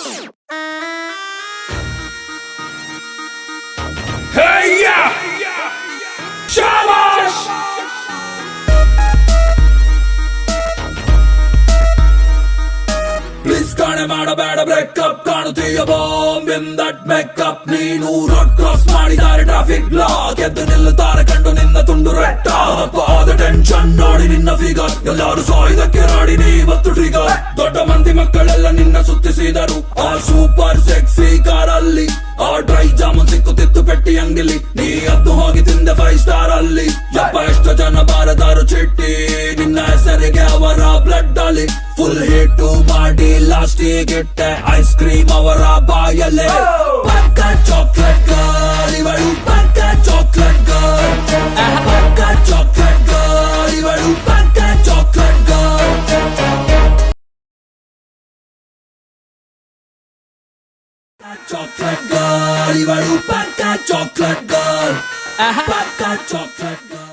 Hey yeah! Shabash! Please ಕಾಣೆ ಮಾಡಬೇಡ breakup ಕಾಣುತ್ತೀಯ ಬಾಂಬ್ ಇನ್ ದಟ್ ಮೇಕಪ್ ನೀನು ರೋಡ್ ಕ್ರಾಸ್ ಮಾಡಿದ್ದಾರೆ ಟ್ರಾಫಿಕ್ ಬ್ಲಾಕ್ ಎದ್ದು ನಿಲ್ಲುತ್ತಾರೆ ಕಂಡು ನಿನ್ನ ತುಂಡು ರೆಟ್ಟ ಆದ ಟೆನ್ಷನ್ ನೋಡಿ ನಿನ್ನ ಫಿಗರ್ ಎಲ್ಲರೂ ಸಾಯ್ದಕ್ಕೆ ರಾಡಿ ನೀವತ್ತು ಟ್ರಿಗರ್ ದೊಡ್ಡ ಮಂದಿ ಮಕ್ಕಳೆಲ್ಲ ನಿನ್ನ ಸುತ್ತಿಸಿದರು ಆ ಸೂಪರ್ ಸೆಕ್ಸಿ ಕಾರಲ್ಲಿ ಆ ಡ್ರೈ ಜಾಮೂನ್ ಸಿಕ್ಕುತ್ತಿತ್ತು ಪೆಟ್ಟಿ ಅಂಗಡಿಲಿ ನೀ ಅದ್ದು ಹೋಗಿ ತಿಂದೆ 5 ಸ್ಟಾರ್ ಅಲ್ಲಿ ಯಪ್ಪ ಎಷ್ಟು ಜನ ಬಾರದಾರು ಚಿಟ್ಟಿ ನಿನ್ನ ಹೆಸರಿಗೆ ಅವರ ಬ್ಲಡ್ ಅಲ್ಲಿ ಫುಲ್ ಹಿಟ್ ಮಾಡಿ ಲಾಸ್ಟಿಗೆ ಇಟ್ಟೆ ಐಸ್ ಕ್ರೀಮ್ ಅವರ ಬಾಯಲ್ಲೇ ಪಕ್ಕ ಚಾಕ್ಲೇಟ್ ಗರ್ಲ್ ಇವಳು ಪಕ್ಕ ಚಾಕ್ಲೇಟ್ ಗರ್ಲ್ ಪಕ್ಕ ಚಾಕ್ಲೇಟ್ ಗರ್ಲ್ ಇವಳು ಪಕ್ಕ ಚಾಕ್ಲೇಟ್ ಗರ್ಲ್ chocolate girl, ಇವಳು ಪಕ್ಕ chocolate girl, ಪಕ್ಕ chocolate girl.